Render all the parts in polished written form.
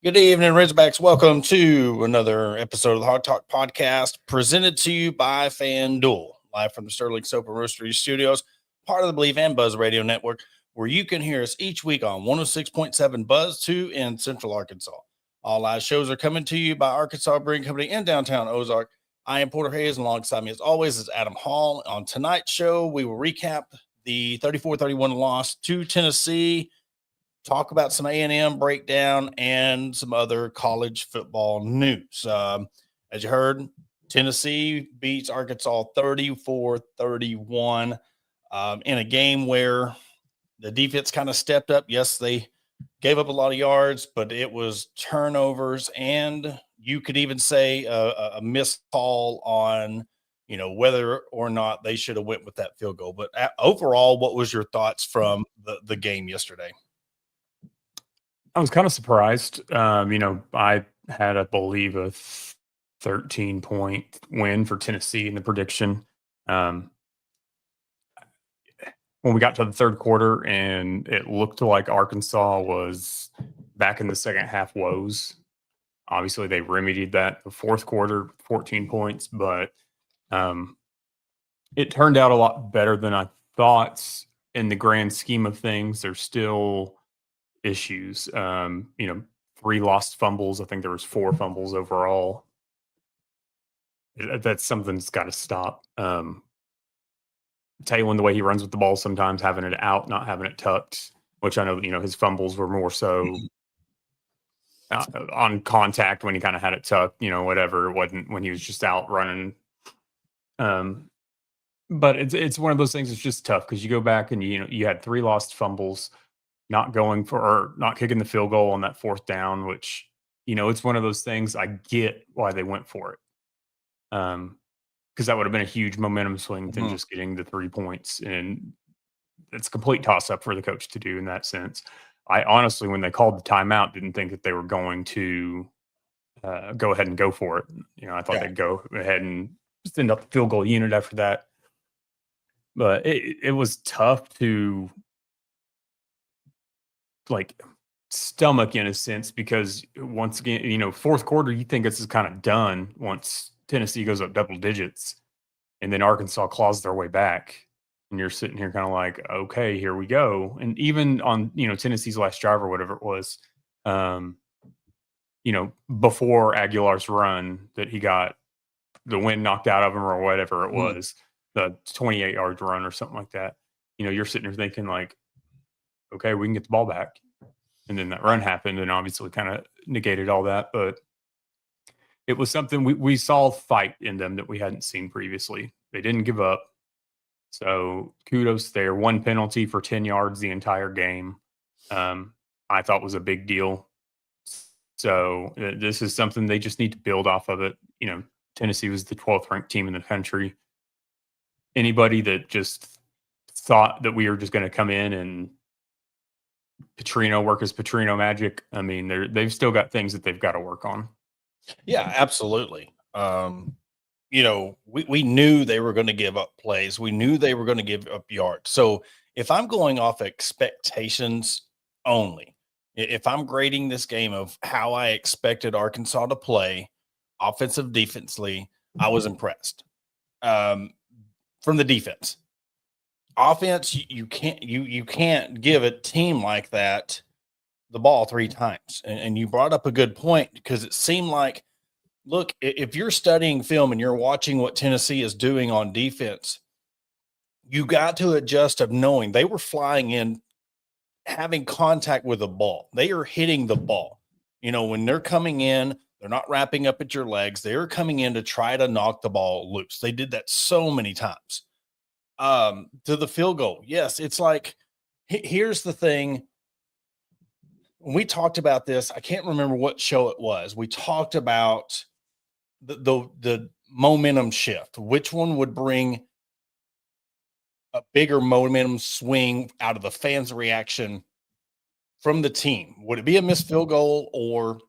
Good evening, Razorbacks. Welcome to another episode of the Hog Talk podcast presented to you by FanDuel, live from the Sterling Soap and Roastery Studios, part of the Believe and Buzz Radio Network, where you can hear us each week on 106.7 Buzz 2 in Central Arkansas. All live shows are coming to you by Arkansas Brewing Company in downtown Ozark. I am Porter Hayes, and alongside me, as always, is Adam Hall. On tonight's show, we will recap the 34-31 loss to Tennessee, talk about some A&M breakdown, and some other college football news. As you heard, Tennessee beats Arkansas 34-31 in a game where the defense kind of stepped up. Yes, they gave up a lot of yards, but it was turnovers, and you could even say a missed call on, whether or not they should have went with that field goal. But overall, what was your thoughts from the game yesterday? I was kind of surprised. I had, I believe, a 13-point win for Tennessee in the prediction. When we got to the third quarter and it looked like Arkansas was back in the second half woes, obviously they remedied that the fourth quarter, 14 points, but it turned out a lot better than I thought. In the grand scheme of things, there's still issues. 3 lost fumbles. I think there was 4 fumbles overall. That's something that's got to stop. Taylor, the way he runs with the ball, sometimes having it out, not having it tucked, which I know, his fumbles were more so on contact when he kind of had it tucked, whatever. It wasn't when he was just out running. But it's one of those things that's just tough because you go back and, you had 3 lost fumbles, not kicking the field goal on that fourth down, which, it's one of those things. I get why they went for it. Because that would have been a huge momentum swing than just getting the 3 points. And it's a complete toss up for the coach to do in that sense. I honestly, when they called the timeout, didn't think that they were going to go ahead and go for it. I thought they'd go ahead and send up the field goal unit after that. But it was tough to stomach in a sense, because once again, fourth quarter, you think this is kind of done once Tennessee goes up double digits, and then Arkansas claws their way back, and you're sitting here kind of like, okay, here we go. And even on, Tennessee's last drive or whatever it was, before Aguilar's run that he got the wind knocked out of him or whatever it was, the 28-yard run or something like that, you're sitting there thinking like, okay, we can get the ball back. And then that run happened and obviously kind of negated all that. But it was something we saw fight in them that we hadn't seen previously. They didn't give up. So kudos there. 1 penalty for 10 yards the entire game, I thought was a big deal. So this is something they just need to build off of it. Tennessee was the 12th ranked team in the country. Anybody that just thought that we were just going to come in and Petrino work as Petrino magic, I mean, they've still got things that they've got to work on. Yeah, absolutely. We knew they were going to give up plays. We knew they were going to give up yards. So if I'm going off expectations only, if I'm grading this game of how I expected Arkansas to play offensive, defensively, I was impressed. From the defense. Offense, you can't give a team like that the ball 3 times. And you brought up a good point, because it seemed like, look, if you're studying film and you're watching what Tennessee is doing on defense, you got to adjust of knowing they were flying in, having contact with the ball. They are hitting the ball. When they're coming in, they're not wrapping up at your legs. They're coming in to try to knock the ball loose. They did that so many times. To the field goal. Yes, it's like, here's the thing. When we talked about this, I can't remember what show it was. We talked about the momentum shift. Which one would bring a bigger momentum swing out of the fans' reaction from the team? Would it be a missed field goal, or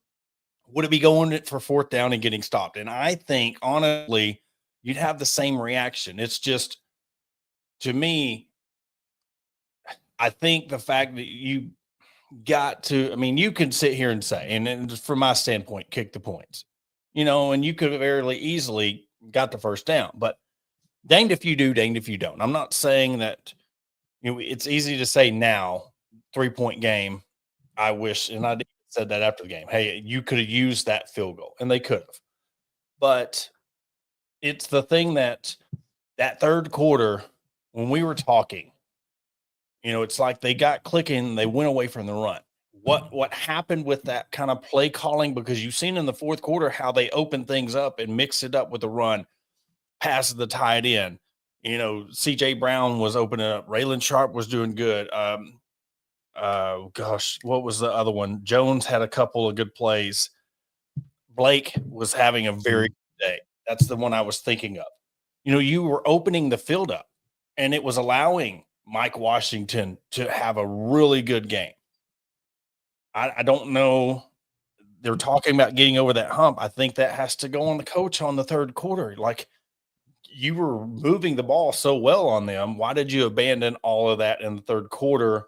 would it be going for 4th down and getting stopped? And I think, honestly, you'd have the same reaction. It's just, to me, I think the fact that got to, I mean, you can sit here and say, and from my standpoint, kick the points, and you could have very easily got the first down, but danged if you do, danged if you don't. I'm not saying that, it's easy to say now, 3-point game. I wish, and I said that after the game, hey, you could have used that field goal, and they could have. But it's the thing that third quarter, when we were talking, it's like they got clicking, they went away from the run. What happened with that kind of play calling? Because you've seen in the fourth quarter how they opened things up and mixed it up with the run, passes the tight end. CJ Brown was opening up. Raylan Sharp was doing good. Gosh, what was the other one? Jones had a couple of good plays. Blake was having a very good day. That's the one I was thinking of. You were opening the field up, and it was allowing Mike Washington to have a really good game. I don't know. They're talking about getting over that hump. I think that has to go on the coach on the third quarter. Like, you were moving the ball so well on them. Why did you abandon all of that in the third quarter?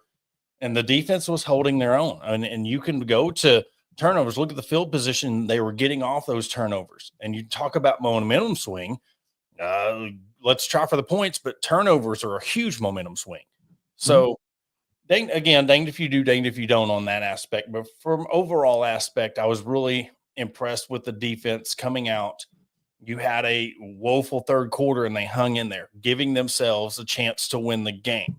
And the defense was holding their own. And you can go to turnovers. Look at the field position they were getting off those turnovers. And you talk about momentum swing. Let's try for the points, but turnovers are a huge momentum swing. So, danged if you do, danged if you don't on that aspect. But from overall aspect, I was really impressed with the defense coming out. You had a woeful third quarter, and they hung in there, giving themselves a chance to win the game.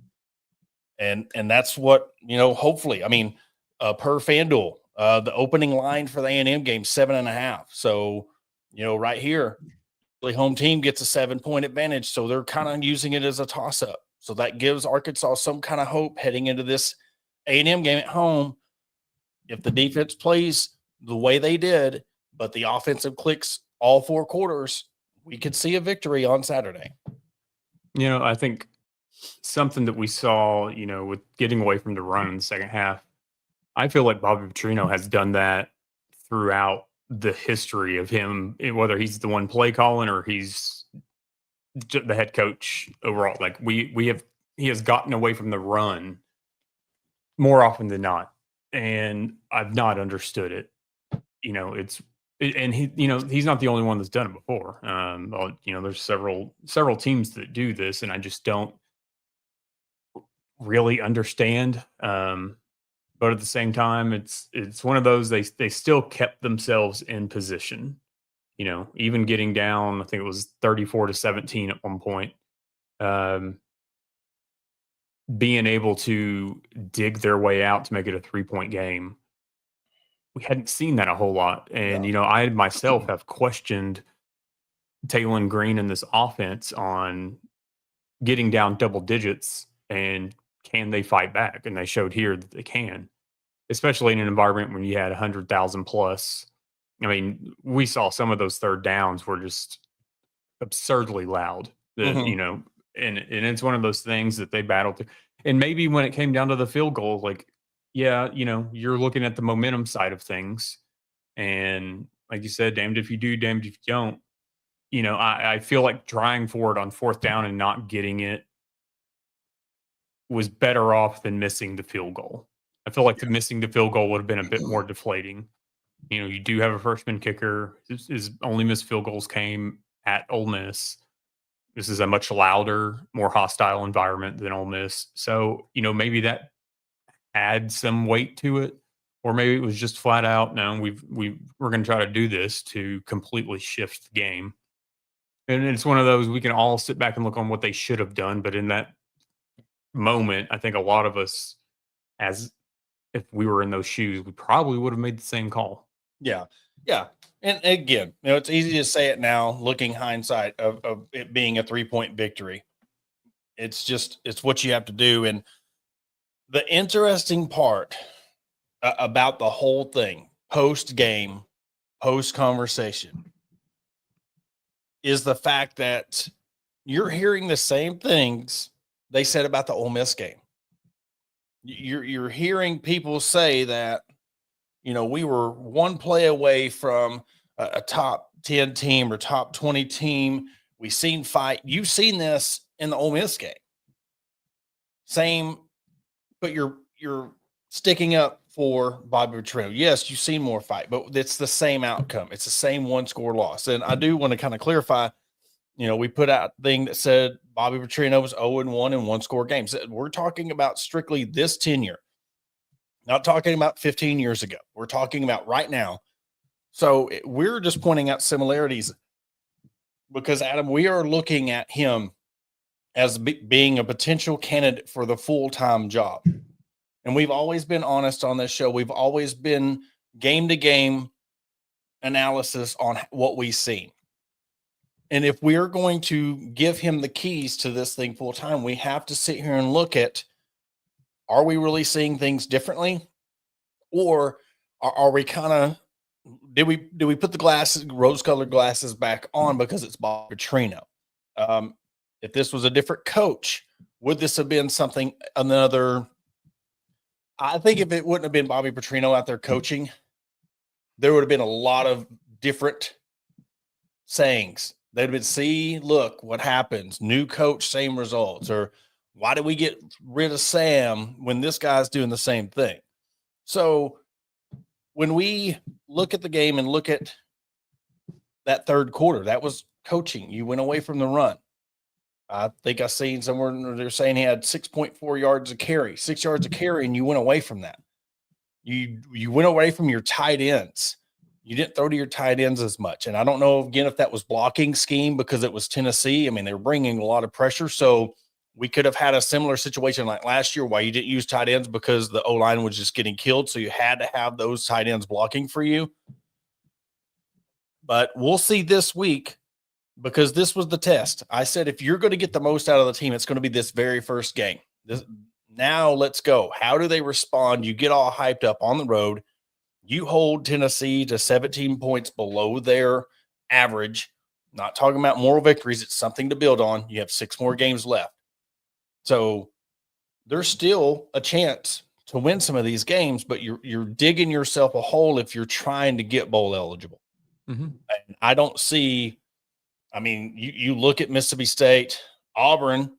And that's what, hopefully, I mean, per FanDuel, the opening line for the A&M game, 7.5. So, right here, the home team gets a 7-point advantage. So they're kind of using it as a toss-up. So that gives Arkansas some kind of hope heading into this A&M game at home. If the defense plays the way they did, but the offensive clicks all 4 quarters, we could see a victory on Saturday. I think something that we saw, with getting away from the run in the second half, I feel like Bobby Petrino has done that throughout the history of him, whether he's the one play calling or he's the head coach overall. Like he has gotten away from the run more often than not, and I've not understood it. And he's not the only one that's done it before. There's several teams that do this, and I just don't really understand. But at the same time, it's one of those, they still kept themselves in position. Even getting down, I think it was 34-17 at one point. Being able to dig their way out to make it a 3-point game. We hadn't seen that a whole lot. And, I myself have questioned Taylon Green and this offense on getting down double digits and can they fight back? And they showed here that they can, especially in an environment when you had 100,000 plus. I mean, we saw some of those third downs were just absurdly loud. That, and it's one of those things that they battled through. And maybe when it came down to the field goal, like, yeah, you're looking at the momentum side of things. And like you said, damned if you do, damned if you don't. I feel like trying for it on fourth down and not getting it was better off than missing the field goal. I feel like missing the field goal would have been a bit more deflating. You do have a freshman kicker. His only missed field goals came at Ole Miss. This is a much going more hostile environment than Ole Miss. So, maybe that adds some weight to it. Or maybe it was just flat out, no, we're going to try to do this to completely shift the game. And it's one of those, we can all sit back and look on what they should have done. But in that moment, I think a lot of us, as if we were in those shoes, we probably would have made the same call. Yeah. Yeah. And again, it's easy to say it now, looking hindsight of it being a 3-point victory. It's what you have to do. And the interesting part about the whole thing, post-game, post-conversation, is the fact that you're hearing the same things they said about the Ole Miss game. You're hearing people say that, we were one play away from a top 10 team or top 20 team. We seen fight. You've seen this in the Ole Miss game. Same, but you're sticking up for Bobby Petrino. Yes, you've seen more fight, but it's the same outcome. It's the same 1-score loss. And I do want to kind of clarify, we put out a thing that said Bobby Petrino was 0-1 in 1-score games. We're talking about strictly this tenure, not talking about 15 years ago. We're talking about right now. So we're just pointing out similarities because, Adam, we are looking at him as being a potential candidate for the full-time job. And we've always been honest on this show. We've always been game to game analysis on what we've seen. And if we're going to give him the keys to this thing full time, we have to sit here and look at, are we really seeing things differently? Or are we kind of, do we put the rose-colored glasses back on because it's Bob Petrino? If this was a different coach, would this have been another? I think if it wouldn't have been Bobby Petrino out there coaching, there would have been a lot of different sayings. They'd have been, see, look, what happens. New coach, same results. Or why did we get rid of Sam when this guy's doing the same thing? So when we look at the game and look at that third quarter, that was coaching. You went away from the run. I think I seen somewhere they're saying he had 6.4 yards a carry, 6 yards a carry, and you went away from that. You went away from your tight ends. You didn't throw to your tight ends as much. And I don't know, again, if that was blocking scheme because it was Tennessee. I mean, they were bringing a lot of pressure. So we could have had a similar situation like last year why you didn't use tight ends because the O-line was just getting killed. So you had to have those tight ends blocking for you. But we'll see this week. Because this was the test. I said, if you're going to get the most out of the team, it's going to be this very first game. Now let's go. How do they respond? You get all hyped up on the road. You hold Tennessee to 17 points below their average. Not talking about moral victories. It's something to build on. You have 6 more games left. So there's still a chance to win some of these games, but you're digging yourself a hole if you're trying to get bowl eligible. Mm-hmm. And I don't see – I mean, you look at Mississippi State, Auburn,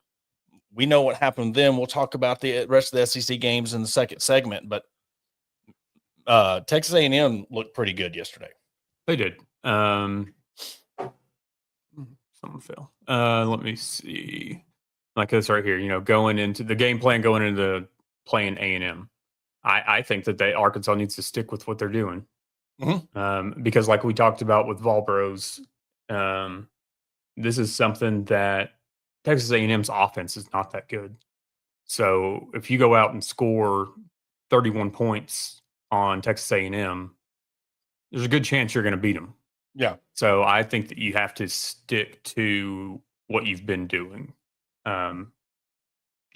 we know what happened then. We'll talk about the rest of the SEC games in the second segment, but Texas A&M looked pretty good yesterday. They did. Something fell. Let me see. Like this right here, going into the game plan, going into playing A&M. I think that Arkansas needs to stick with what they're doing. Mm-hmm. Because like we talked about with Volbros, this is something that Texas A&M's offense is not that good. So if you go out and score 31 points on Texas A&M, there's a good chance you're going to beat them. Yeah. So I think that you have to stick to what you've been doing.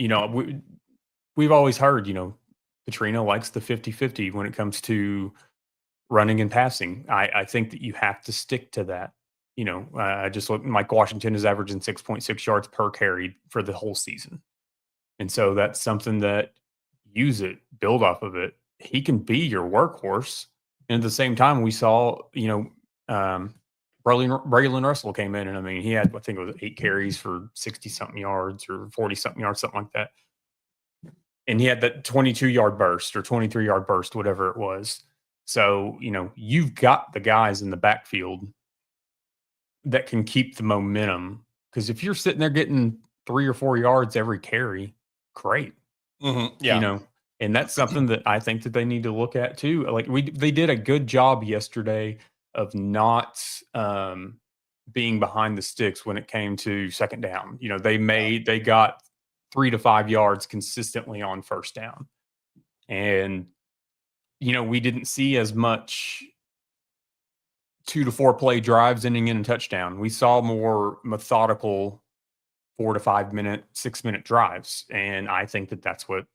We've always heard, Petrino likes the 50-50 when it comes to running and passing. I think that you have to stick to that. I just look, Mike Washington is averaging 6.6 yards per carry for the whole season. And so that's something that build off of it. He can be your workhorse. And at the same time, we saw, Braylon Russell came in, and I mean, he had, I think it was 8 carries for 60-something yards or 40-something yards, something like that. And he had that 22-yard burst or 23-yard burst, whatever it was. So, you've got the guys in the backfield that can keep the momentum. Because if you're sitting there getting 3 or 4 yards every carry, great. Mm-hmm. Yeah. And that's something that I think that they need to look at too. Like they did a good job yesterday of not being behind the sticks when it came to second down. They got 3 to 5 yards consistently on first down. And, we didn't see as much 2 to 4 play drives ending in a touchdown. We saw more methodical 4 to 5 minute, 6 minute drives. And I think that that's what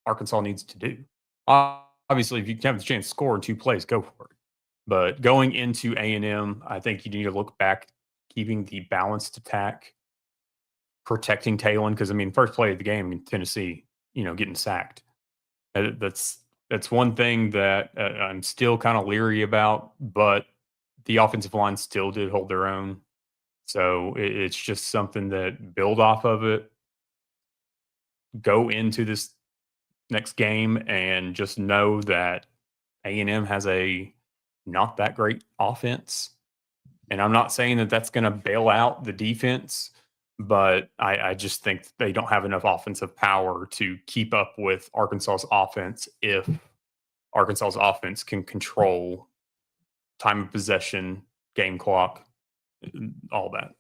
Arkansas needs to do. Obviously, if you have the chance to score in 2 plays, go for it. But going into A&M, I think you need to look back, keeping the balanced attack, protecting Talon. Because, first play of the game in Tennessee, getting sacked. That's one thing that I'm still kind of leery about, but the offensive line still did hold their own. So it's just something that build off of it. Go into this next game and just know that A&M has a not that great offense. And I'm not saying that that's going to bail out the defense, but I just think they don't have enough offensive power to keep up with Arkansas's offense if Arkansas's offense can control time of possession, game clock, all that.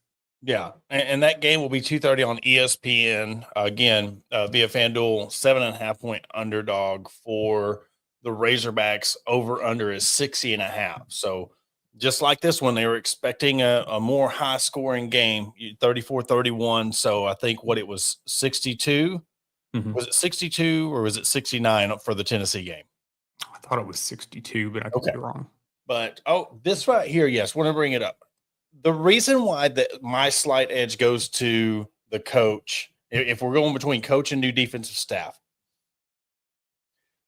Yeah, and that game will be 2:30 on ESPN again via FanDuel. 7.5 point underdog for the Razorbacks. Over under is 60.5. So just like this one, they were expecting a more high scoring game, 34-31. So I think what it was 62. Was it 62 or was it 69 for the Tennessee game? I thought it was 62, but I could be wrong. But this right here, yes, want to bring it up. The reason why my slight edge goes to the coach, if we're going between coach and new defensive staff,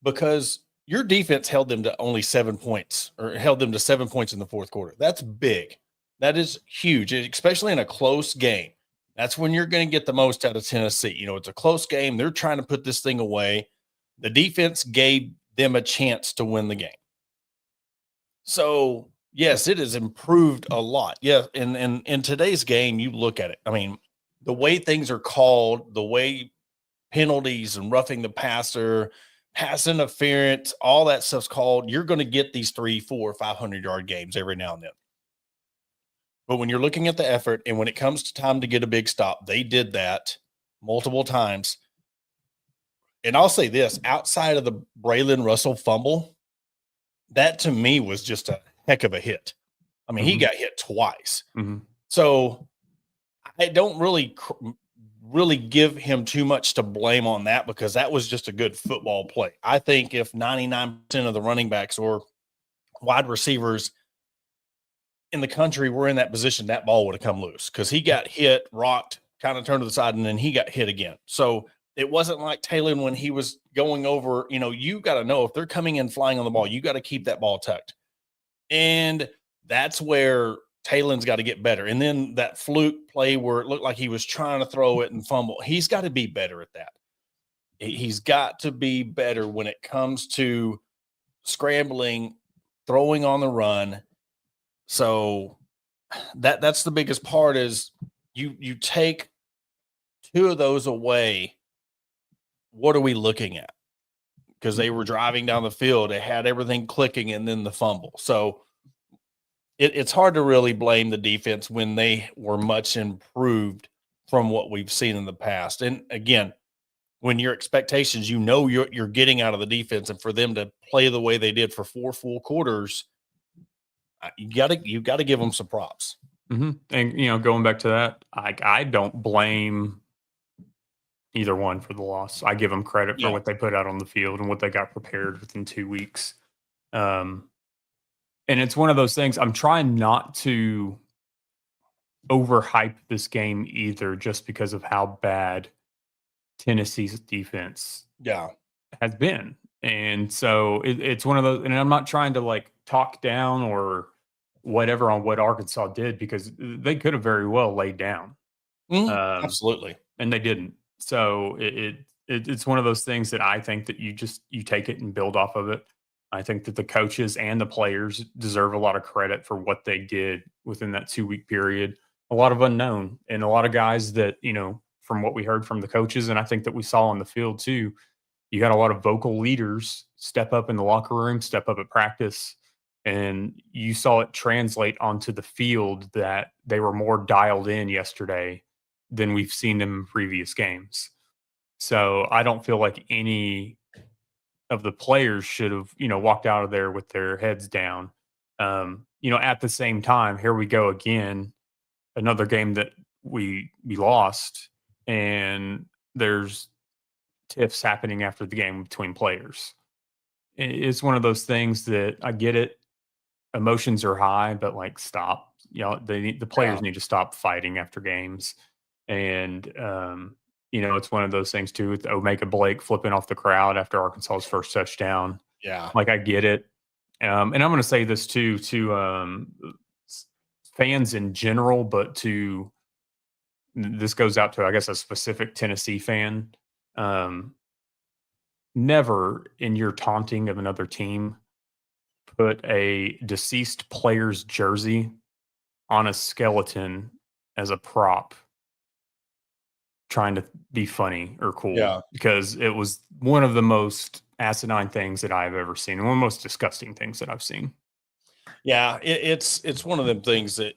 because your defense held them to only 7 points, or held them to 7 points in the fourth quarter. That's big. That is huge, especially in a close game. That's when you're going to get the most out of Tennessee. You know, it's a close game. They're trying to put this thing away. The defense gave them a chance to win the game. So, yes, it has improved a lot. Yeah, and in today's game, you look at it. I mean, the way things are called, the way penalties and roughing the passer, pass interference, all that stuff's called, you're going to get these 300, 400, 500-yard games every now and then. But when you're looking at the effort and when it comes to time to get a big stop, they did that multiple times. And I'll say this, outside of the Braylon Russell fumble, that to me was just a heck of a hit. I mean, he got hit twice. So I don't really give him too much to blame on that, because that was just a good football play. I think if 99% of the running backs or wide receivers in the country were in that position, that ball would have come loose, because he got hit, rocked, kind of turned to the side, and then he got hit again. So it wasn't like Taylor when he was going over, you know, you got to know if they're coming in flying on the ball, you got to keep that ball tucked. And that's where Taylor's got to get better. And then that fluke play where it looked like he was trying to throw it and fumble, he's got to be better at that. He's got to be better when it comes to scrambling, throwing on the run. So that's the biggest part is you take two of those away. What are we looking at? Because they were driving down the field, they had everything clicking, and then the fumble. So it's hard to really blame the defense when they were much improved from what we've seen in the past. And again, when your expectations, you know, you're getting out of the defense, and for them to play the way they did for 4 full quarters, you got to give them some props. And you know, going back to that, I don't blame either one for the loss. I give them credit for what they put out on the field and what they got prepared within 2 weeks. And it's one of those things, I'm trying not to overhype this game either, just because of how bad Tennessee's defense has been. And so it's one of those, and I'm not trying to like talk down or whatever on what Arkansas did, because they could have very well laid down. Absolutely. And they didn't. So it's one of those things that I think that you take it and build off of it. I think that the coaches and the players deserve a lot of credit for what they did within that 2-week period. A lot of unknown, and a lot of guys that, you know, from what we heard from the coaches, and I think that we saw on the field too, you got a lot of vocal leaders step up in the locker room, step up at practice, and you saw it translate onto the field that they were more dialed in yesterday than we've seen them in previous games. So I don't feel like any of the players should have, you know, walked out of there with their heads down. You know, at the same time, here we go again, another game that we lost, and there's tiffs happening after the game between players. It's one of those things that I get it. Emotions are high, but like, stop. You know, the players need to stop fighting after games. And, you know, it's one of those things too with Omega Blake flipping off the crowd after Arkansas's first touchdown. Yeah. Like, I get it. And I'm going to say this too, to fans in general, but this goes out to, I guess, a specific Tennessee fan. never in your taunting of another team put a deceased player's jersey on a skeleton as a prop trying to be funny or cool. Yeah. Because it was one of the most asinine things that I've ever seen, one of the most disgusting things that I've seen. Yeah, it's one of them things that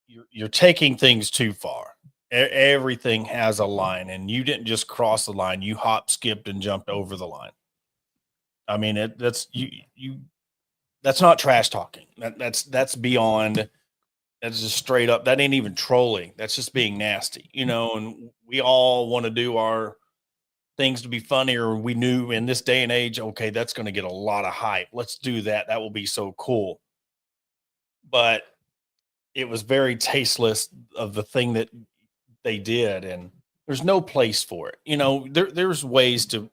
you're taking things too far. Everything has a line, and you didn't just cross the line; you hop, skipped, and jumped over the line. I mean, that's you. That's not trash talking. That's beyond. That's just straight up. That ain't even trolling. That's just being nasty, And we all want to do our things to be funny, or we knew in this day and age, okay, that's going to get a lot of hype. Let's do that. That will be so cool. But it was very tasteless of the thing that they did, and there's no place for it. There's ways to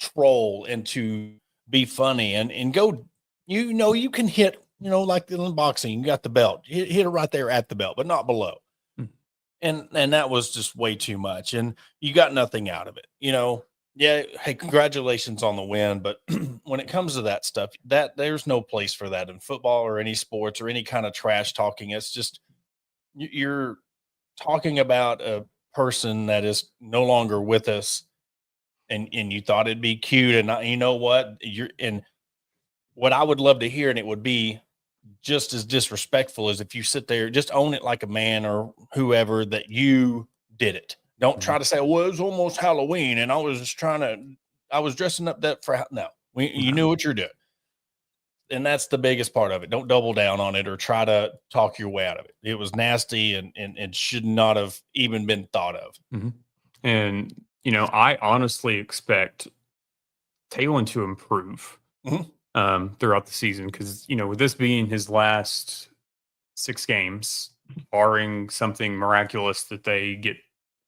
troll and to be funny and go. You can hit. Like in boxing, you got the belt. Hit it right there at the belt, but not below. And that was just way too much, and you got nothing out of it. Yeah, hey, congratulations on the win, but when it comes to that stuff, that there's no place for that in football or any sports or any kind of trash talking. It's just you're talking about a person that is no longer with us, and you thought it'd be cute, and you know what? What I would love to hear, and it would be just as disrespectful as if you sit there, just own it like a man or whoever that you did it. Don't try to say, well, it was almost Halloween and I was dressing up that for, no, you knew what you're doing. And that's the biggest part of it. Don't double down on it or try to talk your way out of it. It was nasty and should not have even been thought of. Mm-hmm. And, I honestly expect Talon to improve throughout the season because, with this being his last 6 games, barring something miraculous that they get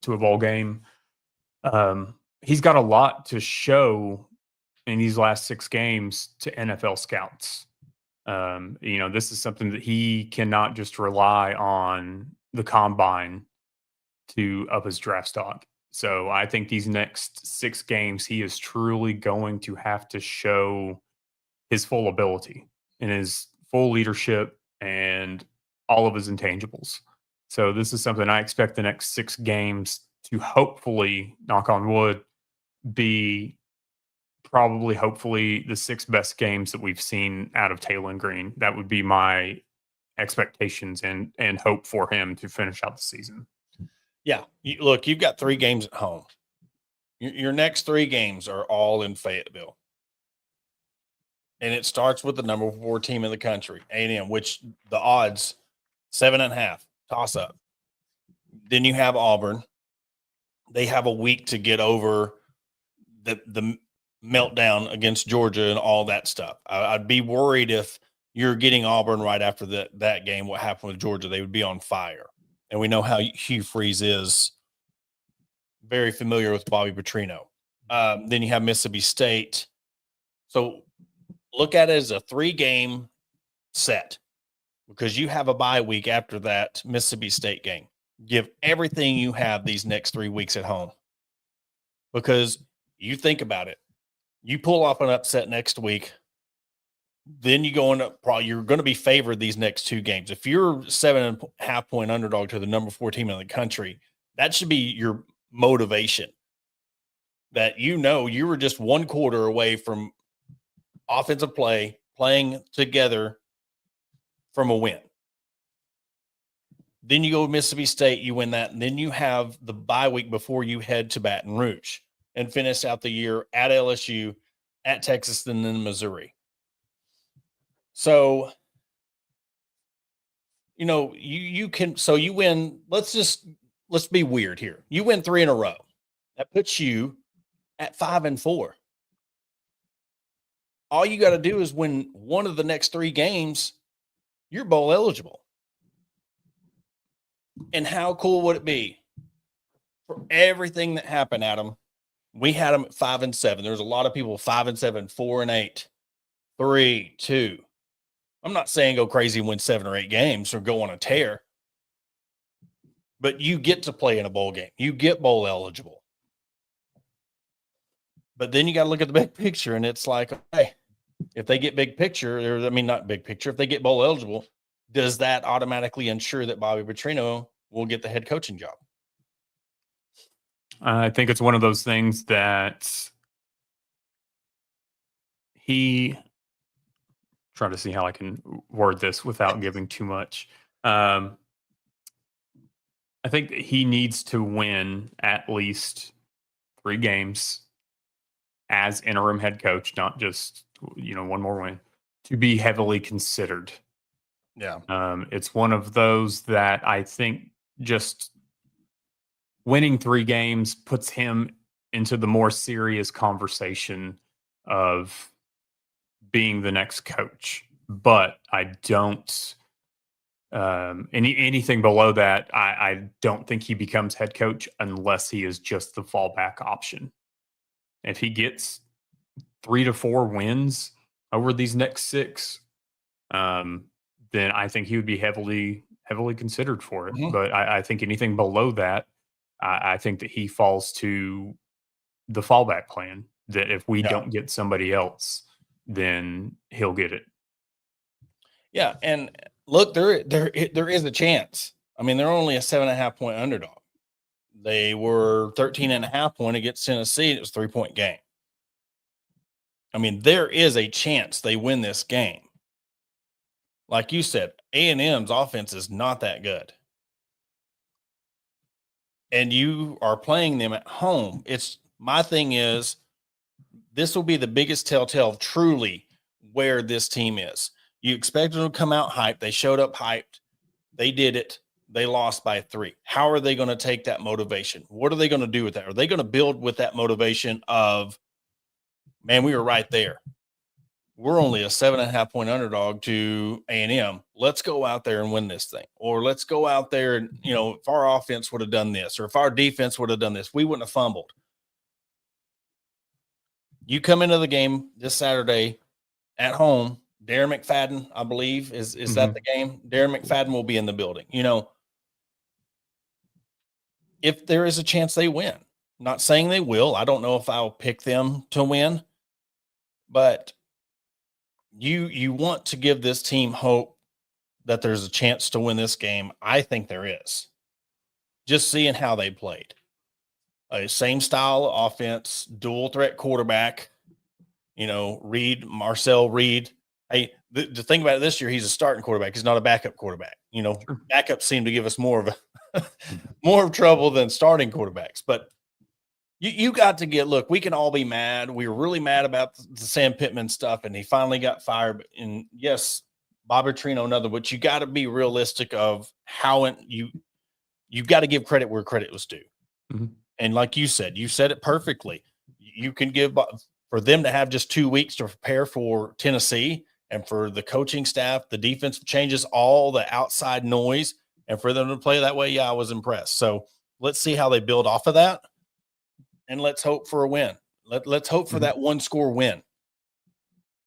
to a bowl game, he's got a lot to show in these last 6 games to NFL scouts. This is something that he cannot just rely on the combine to up his draft stock. So I think these next 6 games, he is truly going to have to show his full ability and his full leadership and all of his intangibles. So this is something I expect the next 6 games to hopefully, knock on wood, be hopefully the 6 best games that we've seen out of Talon Green. That would be my expectations and hope for him to finish out the season. Yeah. Look, you've got 3 games at home. Your next 3 games are all in Fayetteville. And it starts with the number 4 team in the country, A&M, which the odds 7.5 toss up. Then you have Auburn. They have a week to get over the meltdown against Georgia and all that stuff. I'd be worried if you're getting Auburn right after that game. What happened with Georgia? They would be on fire. And we know how Hugh Freeze is very familiar with Bobby Petrino. Then you have Mississippi State. So look at it as a 3-game set because you have a bye week after that Mississippi State game. Give everything you have these next 3 weeks at home because you think about it. You pull off an upset next week, then you go into you're going to be favored these next 2 games. If you're 7.5 point underdog to the number 4 team in the country, that should be your motivation. That you were just 1 quarter away from offensive play, playing together from a win. Then you go to Mississippi State, you win that, and then you have the bye week before you head to Baton Rouge and finish out the year at LSU, at Texas, and then Missouri. So, you can, so you win, let's be weird here. You win 3 in a row. That puts you at 5-4. All you got to do is win one of the next 3 games, you're bowl eligible. And how cool would it be for everything that happened, Adam? We had them at 5-7. There's a lot of people 5-7, 4-8, 3-2. I'm not saying go crazy and win 7 or 8 games or go on a tear, but you get to play in a bowl game. You get bowl eligible. But then you got to look at the big picture, and it's like, okay, if they get big picture, or I mean, not big picture, if they get bowl eligible, does that automatically ensure that Bobby Petrino will get the head coaching job? I think it's one of those things that he try to see how I can word this without giving too much. I think that he needs to win at least 3 games as interim head coach, not just, one more win, to be heavily considered. Yeah. It's one of those that I think just winning 3 games puts him into the more serious conversation of being the next coach. But I don't anything below that, I don't think he becomes head coach unless he is just the fallback option. If he gets 3 to 4 wins over these next 6, then I think he would be heavily considered for it. Mhm. But I think anything below that, I think that he falls to the fallback plan, that if we Yeah. don't get somebody else, then he'll get it. Yeah, and look, there is a chance. I mean, they're only a 7.5 point underdog. They were 13.5 point against Tennessee. It was a 3-point game. I mean, there is a chance they win this game. Like you said, A&M's offense is not that good. And you are playing them at home. My thing is, this will be the biggest telltale of truly where this team is. You expected them to come out hyped. They showed up hyped. They did it. They lost by 3. How are they going to take that motivation? What are they going to do with that? Are they going to build with that motivation of, man, we were right there. We're only a 7.5 point underdog to A&M. Let's go out there and win this thing. Or let's go out there and, if our offense would have done this, or if our defense would have done this, we wouldn't have fumbled. You come into the game this Saturday at home, Darren McFadden, I believe, is that the game? Darren McFadden will be in the building. If there is a chance they win, not saying they will. I don't know if I'll pick them to win, but you want to give this team hope that there's a chance to win this game. I think there is. Just seeing how they played. Same style of offense, dual threat quarterback, Marcel Reed. Hey, the thing about it this year, he's a starting quarterback. He's not a backup quarterback. Sure. Backups seem to give us more of trouble than starting quarterbacks. But you got to look, we can all be mad. We were really mad about the Sam Pittman stuff, and he finally got fired. And yes, Bobby Petrino, another, but you got to be realistic of how you've got to give credit where credit was due. Mm-hmm. And like you said it perfectly. You can give for them to have just 2 weeks to prepare for Tennessee, and for the coaching staff, the defensive changes, all the outside noise, and for them to play that way. Yeah, I was impressed. So let's see how they build off of that. And let's hope for a win. Let's hope for that 1-score win.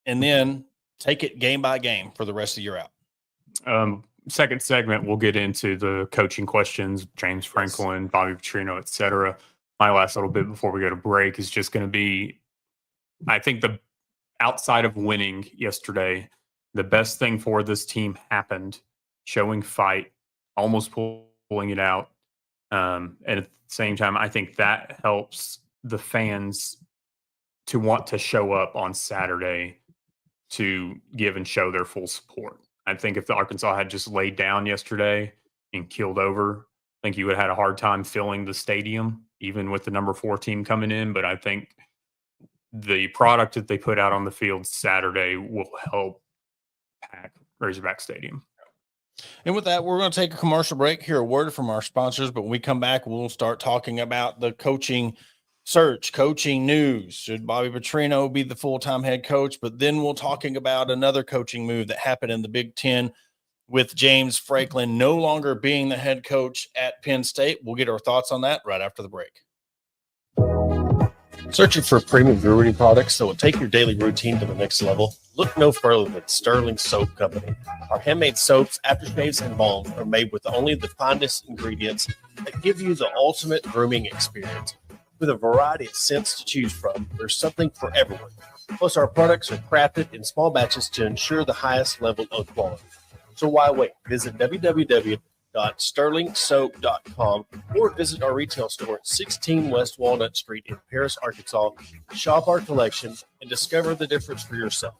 And then take it game by game for the rest of your out. Second segment, we'll get into the coaching questions, James Franklin, yes, Bobby Petrino, et cetera. My last little bit before we go to break is just going to be, I think, the outside of winning yesterday, the best thing for this team happened, showing fight, almost pulling it out. And at the same time, I think that helps the fans to want to show up on Saturday to give and show their full support. I think if the Arkansas had just laid down yesterday and killed over, I think you would have had a hard time filling the stadium, even with the number 4 team coming in. But I think the product that they put out on the field Saturday will help pack Razorback Stadium. And with that, we're going to take a commercial break, hear a word from our sponsors, but when we come back, we'll start talking about the coaching search, coaching news. Should Bobby Petrino be the full-time head coach? But then we'll talking about another coaching move that happened in the Big Ten with James Franklin no longer being the head coach at Penn State. We'll get our thoughts on that right after the break. Searching for premium brewery products that will take your daily routine to the next level? Look no further than Sterling Soap Company. Our handmade soaps, aftershaves, and balms are made with only the finest ingredients that give you the ultimate grooming experience. With a variety of scents to choose from, there's something for everyone. Plus, our products are crafted in small batches to ensure the highest level of quality. So why wait? Visit www.sterlingsoap.com or visit our retail store at 16 West Walnut Street in Paris, Arkansas. Shop our collection and discover the difference for yourself.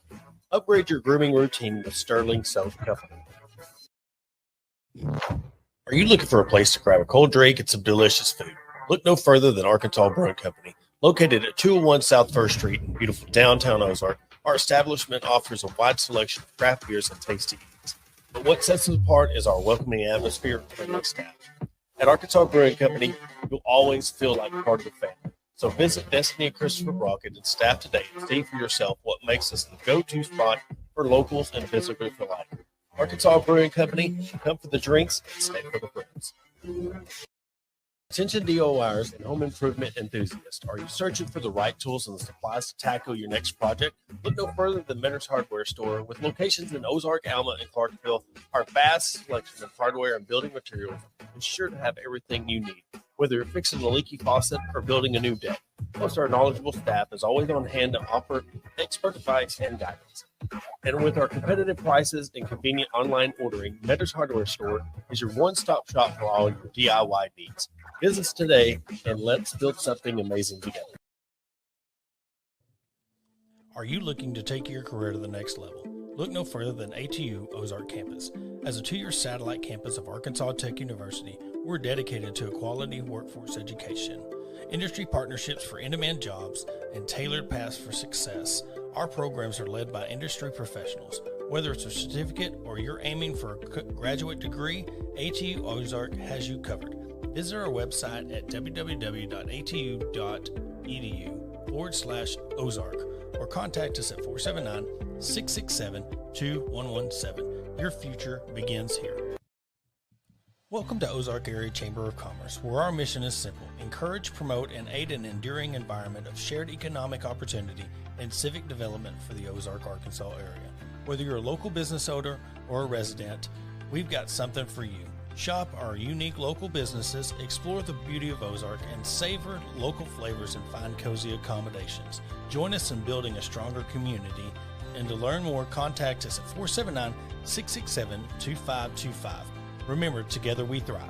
Upgrade your grooming routine with Sterling Soap Company. Are you looking for a place to grab a cold drink and some delicious food? Look no further than Arkansas Brewing Company. Located at 201 South 1st Street in beautiful downtown Ozark, our establishment offers a wide selection of craft beers and tasty eats. But what sets us apart is our welcoming atmosphere and friendly staff. At Arkansas Brewing Company, you'll always feel like part of the family. So visit Destiny and Christopher Brockett and staff today and see for yourself what makes us the go-to spot for locals and visitors alike. Arkansas Brewing Company, come for the drinks and stay for the friends. Attention DIYers and home improvement enthusiasts. Are you searching for the right tools and the supplies to tackle your next project? Look no further than Mentor's Hardware Store. With locations in Ozark, Alma, and Clarksville, our vast selection of hardware and building materials is sure to have everything you need. Whether you're fixing a leaky faucet or building a new deck, plus our knowledgeable staff is always on hand to offer expert advice and guidance. And with our competitive prices and convenient online ordering, Mentor's Hardware Store is your one-stop shop for all your DIY needs. Visit us today and let's build something amazing together. Are you looking to take your career to the next level? Look no further than ATU Ozark Campus. As a 2-year satellite campus of Arkansas Tech University, we're dedicated to a quality workforce education, industry partnerships for in-demand jobs, and tailored paths for success. Our programs are led by industry professionals. Whether it's a certificate or you're aiming for a graduate degree, ATU Ozark has you covered. Visit our website at www.atu.edu/Ozark or contact us at 479-667-2117. Your future begins here. Welcome to Ozark Area Chamber of Commerce, where our mission is simple: encourage, promote, and aid an enduring environment of shared economic opportunity and civic development for the Ozark, Arkansas area. Whether you're a local business owner or a resident, we've got something for you. Shop our unique local businesses, explore the beauty of Ozark, and savor local flavors and find cozy accommodations. Join us in building a stronger community, and to learn more, contact us at 479-667-2525. Remember, together we thrive.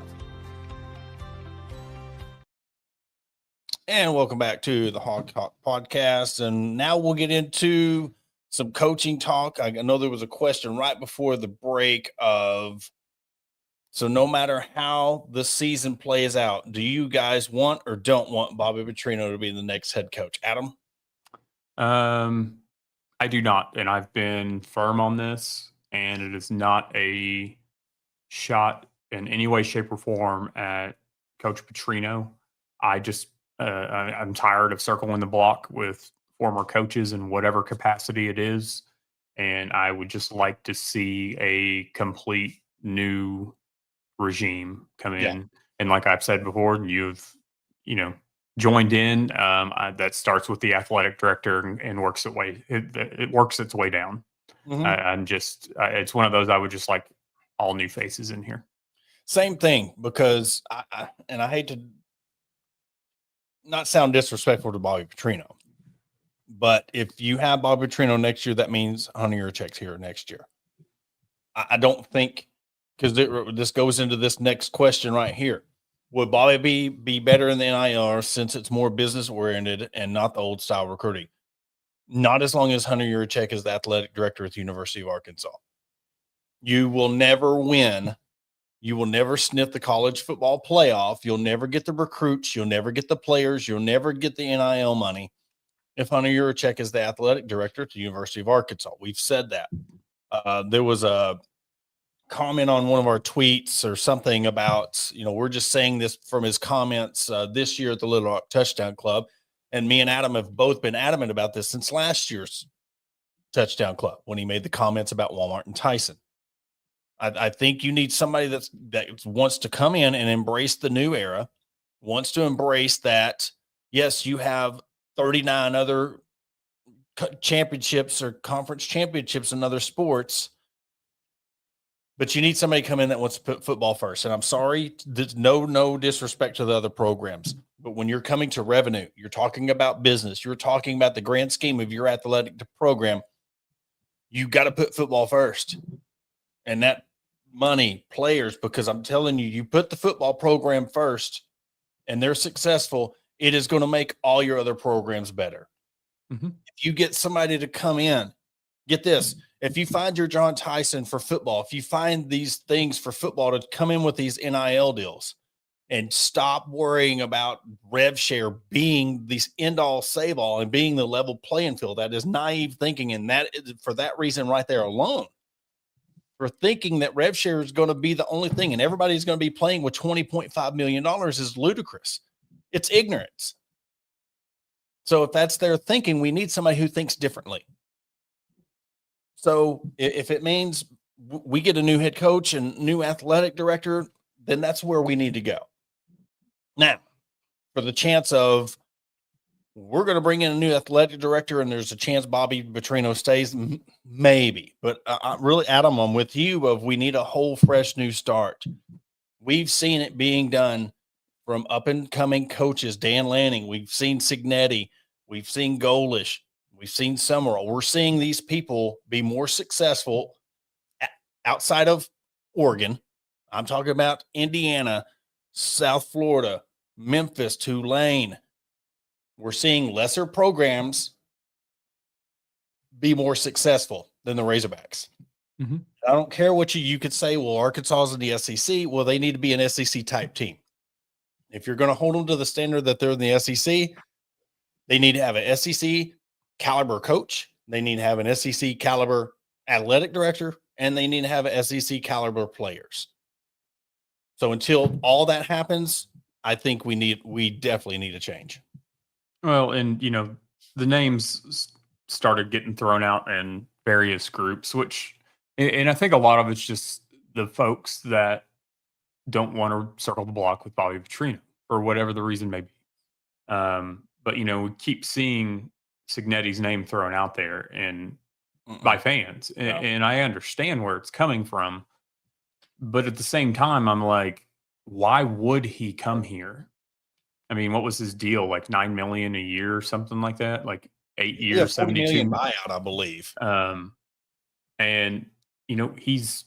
And welcome back to the Hog Talk podcast. And now we'll get into some coaching talk. I know there was a question right before the break of, so no matter how the season plays out, do you guys want or don't want Bobby Petrino to be the next head coach? Adam? I do not. And I've been firm on this, and it is not a shot in any way, shape, or form at Coach Petrino. I'm tired of circling the block with former coaches in whatever capacity it is. And I would just like to see a complete new regime come in. Yeah. And like I've said before, you've, joined in. That starts with the athletic director and works it works its way down. Mm-hmm. It's one of those I would just like all new faces in here. Same thing, because I hate to not sound disrespectful to Bobby Petrino, but if you have Bobby Petrino next year, that means Hunter Yurachek's here next year. I don't think, because this goes into this next question right here. Would Bobby be better in the NIR since it's more business oriented and not the old style recruiting? Not as long as Hunter Yurachek is the athletic director at the University of Arkansas. You will never win. You will never sniff the college football playoff. You'll never get the recruits. You'll never get the players. You'll never get the NIL money if Hunter Yurachek is the athletic director at the University of Arkansas. We've said that. There was a comment on one of our tweets or something about, we're just saying this from his comments this year at the Little Rock Touchdown Club. And me and Adam have both been adamant about this since last year's Touchdown Club when he made the comments about Walmart and Tyson. I think you need somebody that wants to come in and embrace the new era, wants to embrace that, yes, you have 39 other championships or conference championships in other sports, but you need somebody to come in that wants to put football first. And I'm sorry, no disrespect to the other programs, But when you're coming to revenue, you're talking about business, you're talking about the grand scheme of your athletic program, you got to put football first. And that money, players, because I'm telling you, you put the football program first and they're successful, it is going to make all your other programs better. Mm-hmm. If you get somebody to come in, get this, if you find your John Tyson for football, if you find these things for football to come in with these NIL deals and stop worrying about rev share being these end all save all and being the level playing field, that is naive thinking. And that is for that reason right there alone, for thinking that rev share is going to be the only thing and everybody's going to be playing with $20.5 million is ludicrous. It's ignorance. So if that's their thinking, we need somebody who thinks differently. So if it means we get a new head coach and new athletic director, then that's where we need to go. Now, for the chance of we're going to bring in a new athletic director and there's a chance Bobby Petrino stays, maybe. But really, Adam, I'm with you of we need a whole fresh new start. We've seen it being done from up-and-coming coaches, Dan Lanning. We've seen Signetti. We've seen Golish. We've seen Summerall. We're seeing these people be more successful outside of Oregon. I'm talking about Indiana, South Florida, Memphis, Tulane. We're seeing lesser programs be more successful than the Razorbacks. Mm-hmm. I don't care what you could say, well, Arkansas is in the SEC. Well, they need to be an SEC type team. If you're going to hold them to the standard that they're in the SEC, they need to have an SEC caliber coach. They need to have an SEC caliber athletic director, and they need to have an SEC caliber players. So until all that happens, I think we definitely need a change. Well, and the names started getting thrown out in various groups, and I think a lot of it's just the folks that don't want to circle the block with Bobby Petrino for whatever the reason may be. But we keep seeing Signetti's name thrown out there and by fans, and I understand where it's coming from. But at the same time, I'm like, why would he come here? I mean, what was his deal? Like $9 million a year or something like that? Like 8 years, 72 million buyout, I believe. And he's